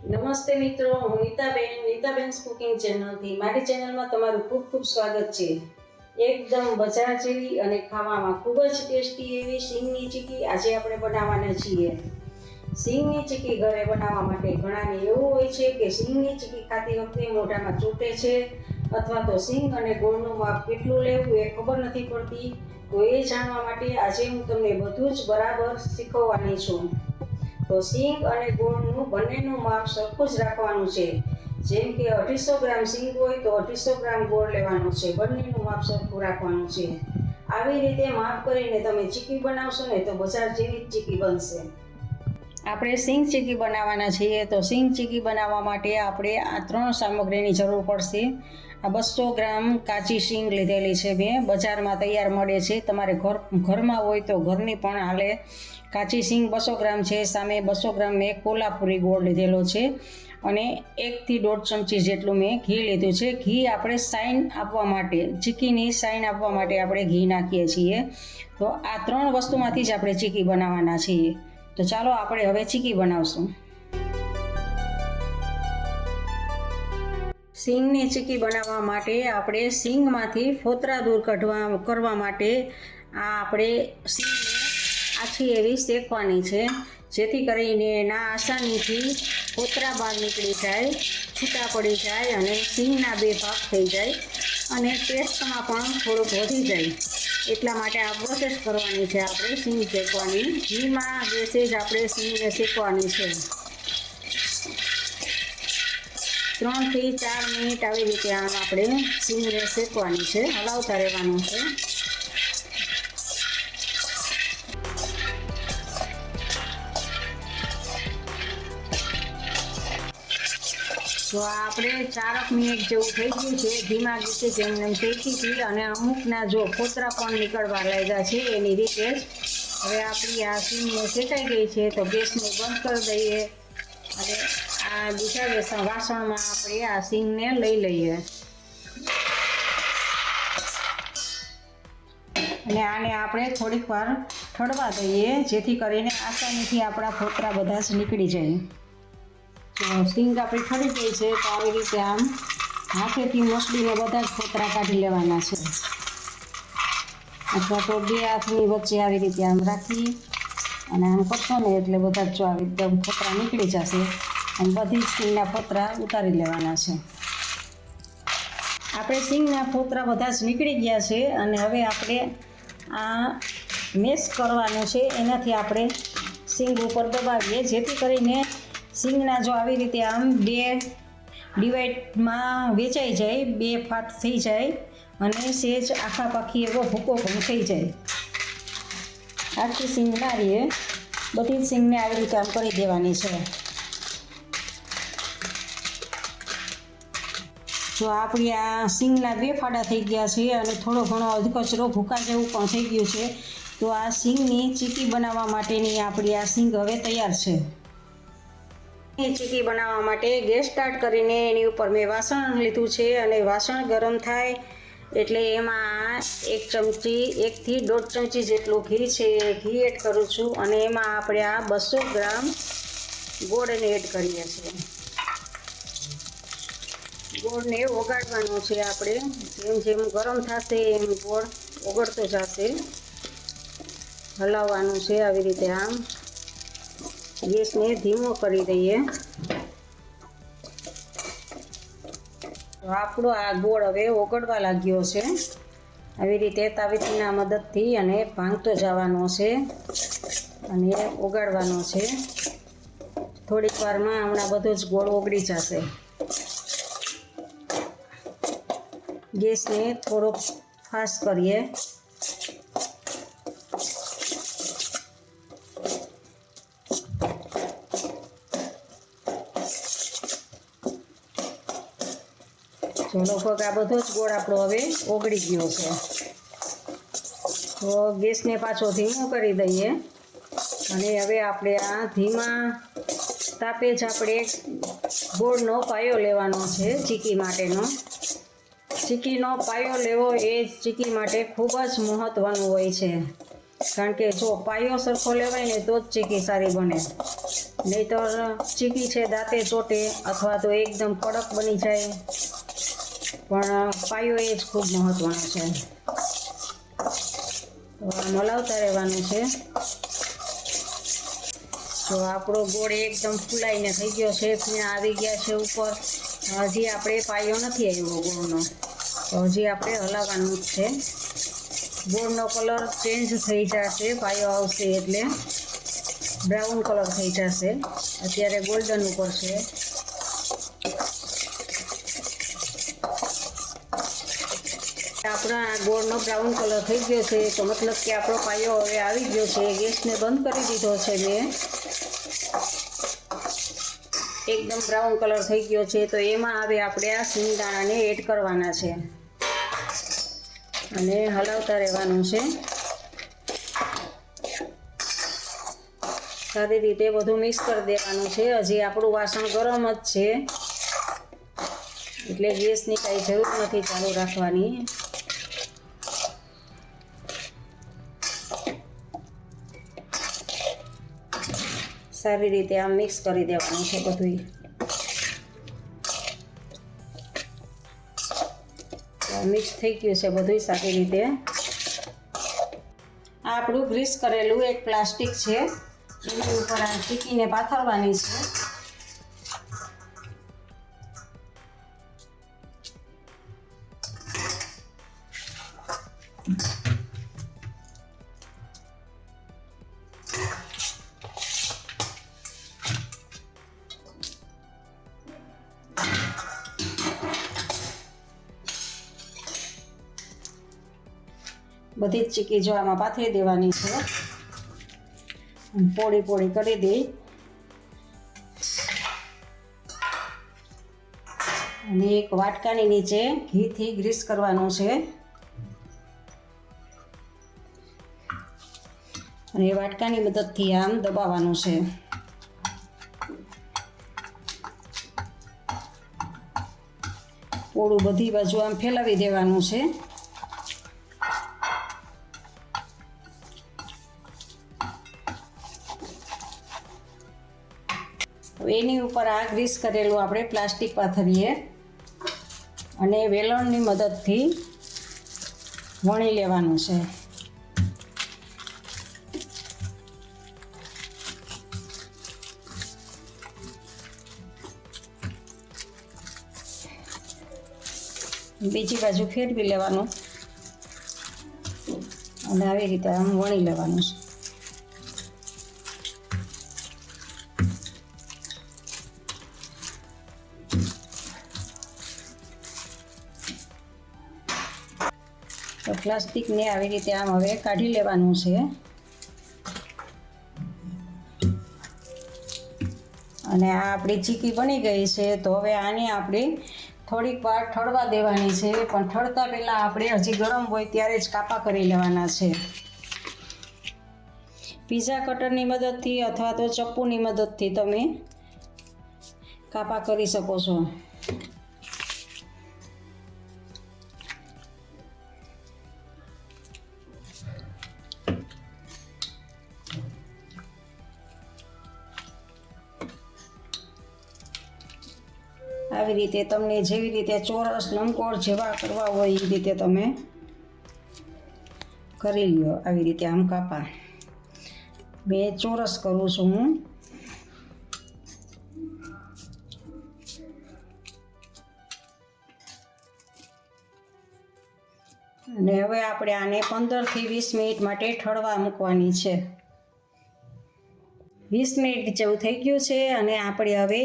નમસ્તે મિત્રો, હું નીતાબેન કુકિંગ ચેનલથી મારી ચેનલમાં તમારું ખૂબ ખૂબ સ્વાગત છે। એકદમ બજાર જેવી અને ખાવામાં ખૂબ જ ટેસ્ટી એવી સિંગની ચીકી આજે આપણે બનાવવાના છીએ। સિંગની ચીકી ઘરે બનાવવા માટે ઘણાને એવું હોય છે કે સિંગની ચીકી ખાતી વખતે મોઢામાં ચોંટે છે અથવા તો સિંગ અને ગોળનું માપ કેટલું લેવું એ ખબર નથી પડતી। તો એ જાણવા માટે આજે હું તમને બધું જ બરાબર શીખવવાની છું। તો સિંગ અને ગોળનું બંનેનું માપ સરખું જ રાખવાનું છે। જેમ કે 250 ગ્રામ સિંગ હોય તો 250 ગ્રામ ગોળ લેવાનો છે, બંનેનું માપ સરખું રાખવાનું છે। આવી રીતે માપ કરીને તમે ચીકી બનાવશો ને તો બજાર જેવી જ ચીકી બનશે। આપણે સિંગ ચીકી બનાવવાના છીએ તો સિંગ ચીકી બનાવવા માટે આપણે આ 3 સામગ્રીની જરૂર પડશે। આ 200 ગ્રામ કાચી સિંગ લીધેલી છે મેં, બજારમાં તૈયાર મળે છે, તમારે ઘરમાં હોય તો ઘરની પણ હાલે। કાચી સિંગ 200 ગ્રામ છે, સામે 200 ગ્રામ મેં કોલ્હાપુરી ગોળ લીધેલો છે અને 1 થી 1.5 ચમચી જેટલું મેં ઘી લીધું છે। ઘી આપણે સાઈન આપવા માટે, ચીકીની સાઈન આપવા માટે આપણે ઘી નાખીએ છીએ। તો આ 3 વસ્તુમાંથી જ આપણે ચીકી બનાવવાના છીએ। તો ચાલો આપણે હવે ચીકી બનાવશું। સિંગની ચીકી બનાવવા માટે આપણે સિંગમાંથી ફોતરા દૂર કરવા માટે આ આપણે સિંગને આછી એવી શેકવાની છે, જેથી કરીને એના આસાનીથી ફોતરા બહાર નીકળી જાય, છૂટા પડી જાય અને સિંગના 2 ભાગ થઈ જાય અને ટેસ્ટમાં પણ થોડુંક વધી જાય। એટલા માટે આ પ્રોસેસ કરવાની છે આપણે સિંગ શેકવાની। ઘીમાં ગેસે જ આપણે સિંગને શેકવાની છે। 3 થી 4 મિનિટ આવી રીતે આમ આપણે સિંગને શેકવાની છે, હલાવતા રહેવાનું છે। તો આપણે 4 મિનિટ જેવું થઈ ગયું છે, ધીમા ગેસે જેમને શેકી હતી અને અમુકના જો ફોતરા પણ નીકળવા લાગ્યા છે એની રીતે જ। હવે આપણી આ સિંગને શેકાઈ ગઈ છે તો ગેસને બંધ કરી દઈએ અને આ બીજા વાસણમાં આપણે આ સિંગને લઈ લઈએ અને આને આપણે થોડીક વાર ઠરવા દઈએ, જેથી કરીને આસાનીથી આપણા ફોતરા બધા જ નીકળી જાય। તો સિંગ આપણી ઠરી ગઈ છે તો આવી રીતે આમ હાથેથી મસળીને બધા જ ફોતરા કાઢી લેવાના છે, અથવા તો 2 હાથની વચ્ચે આવી રીતે આમ રાખી અને આમ કરશો ને એટલે બધા જ જો આવી એકદમ ફોતરા નીકળી જશે અને બધી જ સિંગના ફોતરા ઉતારી લેવાના છે। આપણે સિંગના ફોતરા બધા જ નીકળી ગયા છે અને હવે આપણે આ મેશ કરવાનું છે, એનાથી આપણે સિંગ ઉપર દબાવીએ, જેથી કરીને સિંગના જો આવી રીતે આમ 2 ડિવાઈડમાં વેચાઈ જાય, 2 ફાટ થઈ જાય અને સેજ આખા પાખી એવો ભૂકો પણ થઈ જાય। આખી સિંગ ના રહે, બધી જ સિંગને આવી રીતે આમ કરી દેવાની છે। જો આપણી આ સિંગના 2 ફાડા થઈ ગયા છે અને થોડો ઘણો અધકચરો ભૂકા જેવું પણ થઈ ગયું છે, તો આ સિંગની ચીકી બનાવવા માટેની આપણી આ સિંગ હવે તૈયાર છે। ચીકી બનાવવા માટે ગેસ સ્ટાર્ટ કરીને એની ઉપર મેં વાસણ લીધું છે અને વાસણ ગરમ થાય એટલે એમાં 1 ચમચી 1 થી 1.5 ચમચી જેટલું ઘી છે એ ઘી એડ કરું છું અને એમાં આપણે આ 200 ગ્રામ ગોળને એડ કરીએ છીએ। ગોળને ઓગાળવાનો છે આપણે, જેમ જેમ ગરમ થશે એમ ગોળ ઓગળતો જશે। હલાવવાનું છે આવી રીતે આમ, ગેસને ધીમો કરી દઈએ। તો આપણો આ ગોળ હવે ઓગળવા લાગ્યો છે, આવી રીતે તાવીથીના મદદથી અને ભાંગતો જવાનો છે અને ઓગાળવાનો છે। થોડીક વારમાં હમણાં બધો જ ગોળ ઓગળી જશે। ગેસને થોડોક ફાસ્ટ કરીએ। જો લગભગ આ બધો જ ગોળ આપણો હવે ઓગળી ગયો છે, તો ગેસને પાછો ધીમો કરી દઈએ અને હવે આપણે આ ધીમા તાપે જ આપણે ગોળનો પાયો લેવાનો છે ચીકી માટેનો। ચીકીનો પાયો લેવો એ ચીકી માટે ખૂબ જ મહત્ત્વનું હોય છે। કારણ કે જો પાયો સરખો લેવાય ને તો જ ચીકી સારી બને, નહીંતર ચીકી છે દાંતે ચોટે અથવા તો એકદમ કડક બની જાય. પણ પાયો એ જ ખૂબ મહત્ત્વનો છે. તો આમ હલાવતા રહેવાનું છે. તો આપણો ગોળ એકદમ ફૂલાઈને થઈ ગયો છે, ફીણા આવી ગયા છે ઉપર. હજી આપણે પાયો નથી આવ્યો ગોળનો, તો હજી આપણે હલાવવાનું જ છે. ગોળનો કલર ચેન્જ થઈ જશે, પાયો આવશે એટલે બ્રાઉન કલર થઈ જશે. અત્યારે ગોલ્ડન ઉપર છે. આપણા ગોળનો બ્રાઉન કલર થઈ ગયો છે, તો મતલબ કે આપણો પાયો હવે આવી ગયો છે. ગેસને બંધ કરી દીધો છે મેં. એકદમ બ્રાઉન કલર થઈ ગયો છે, તો એમાં હવે આપણે આ સિંગદાણાને એડ કરવાના છે અને હલાવતા રહેવાનું છે. સારી રીતે બધું મિક્સ કરી દેવાનું છે. હજી આપણું વાસણ ગરમ જ છે, એટલે ગેસની કાંઈ જરૂર નથી ચાલુ રાખવાની. સારી રીતે આમ મિક્સ કરી દેવાનું છે બધું. મિક્સ થઈ ગયું છે બધું સારી રીતે. આ આપણું ગ્રીસ કરેલું એક પ્લાસ્ટિક છે, એની ઉપર આ ચીકીને પાથરવાની છે. બધી જ ચીકી જો આમાં પાથરી દેવાની છે. પોળી પોળી કરી દઈ અને એક વાટકાની નીચે ઘીથી ગ્રીસ કરવાનું છે અને વાટકાની મદદથી આમ દબાવવાનું છે. પોળું બધી બાજુ આમ ફેલાવી દેવાનું છે. એની ઉપર આ ગ્રીસ કરેલું આપણે પ્લાસ્ટિક પાથરીએ અને વેલણની મદદથી વણી લેવાનું છે. બીજી બાજુ ફેરવી લેવાનું અને આવી રીતે આમ વણી લેવાનું છે. તો પ્લાસ્ટિકને આવી રીતે આમ હવે કાઢી લેવાનું છે અને આ આપણી ચીકી બની ગઈ છે. તો હવે આને આપણે થોડીક વાર ઠળવા દેવાની છે, પણ ઠળતા પહેલાં આપણે હજી ગરમ હોય ત્યારે જ કાપા કરી લેવાના છે. પીઝા કટરની મદદથી અથવા તો ચપ્પુની મદદથી તમે કાપા કરી શકો છો. આવી રીતે તમને જેવી રીતે ચોરસ લંબગોળ જેવા કરવા હોય એ રીતે તમે કરી લ્યો. આવી રીતે આમ કાપા મેં ચોરસ કરું છું હું. અને હવે આપણે આને 15 થી 20 મિનિટ માટે ઠળવા મૂકવાની છે. 20 મિનિટ જેવું થઈ ગયું છે અને આપણે હવે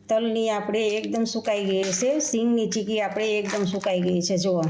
તલની આપણે એકદમ સુકાઈ ગઈ છે. સિંગની ચીકી આપણે એકદમ સુકાઈ ગઈ છે જુઓ.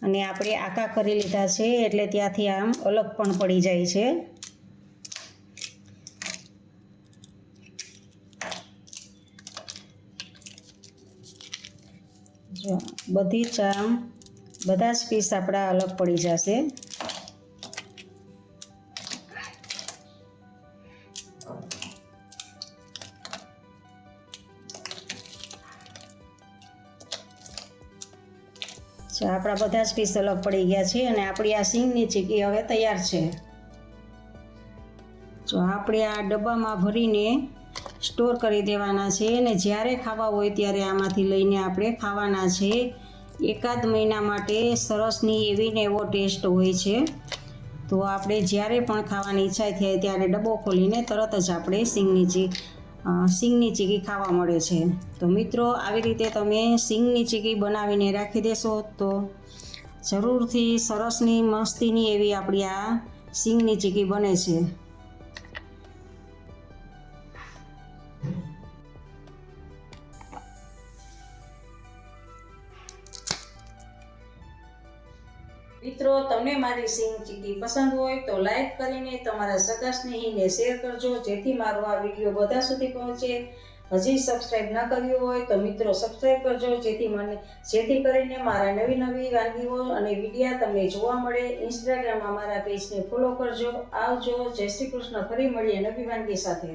અને આપણે આકા કરી લીધા છે એટલે ત્યાંથી આમ અલગ પણ પડી જાય છે. જો બધી જ આમ બધા જ પીસ આપણા અલગ પડી જશે. જો આપણા બધા જ પીસ અલગ પડી ગયા છે અને આપણી આ સિંગની ચીકી હવે તૈયાર છે. જો આપણે આ ડબ્બામાં ભરીને સ્ટોર કરી દેવાના છે અને જ્યારે ખાવા હોય ત્યારે આમાંથી લઈને આપણે ખાવાના છે. એકાદ મહિના માટે સરસની એવી ને એવો ટેસ્ટ હોય છે. તો આપણે જ્યારે પણ ખાવાની ઈચ્છા થાય ત્યારે ડબ્બો ખોલીને તરત જ આપણે સિંગની ચીકી ખાવા મળે છે. તો મિત્રો, આવી રીતે તમે સિંગની ચીકી બનાવીને રાખી દેશો તો જરૂરથી સરસની મસ્તીની એવી આપણી આ સિંગની ચીકી બને છે. મિત્રો, તમને મારી સિંગ ચીકી પસંદ હોય તો લાઈક કરીને તમારા સગા સ્નેહીને શેર કરજો, જેથી મારો આ વિડીયો બધા સુધી પહોંચે. હજી સબસ્ક્રાઈબ ન કર્યું હોય તો મિત્રો સબસ્ક્રાઈબ કરજો, જેથી કરીને મારા નવી નવી વાનગીઓ અને વિડીયા તમને જોવા મળે. ઇન્સ્ટાગ્રામમાં મારા પેજને ફોલો કરજો. આવજો. જય શ્રી કૃષ્ણ. ફરી મળીએ નવી વાનગી સાથે.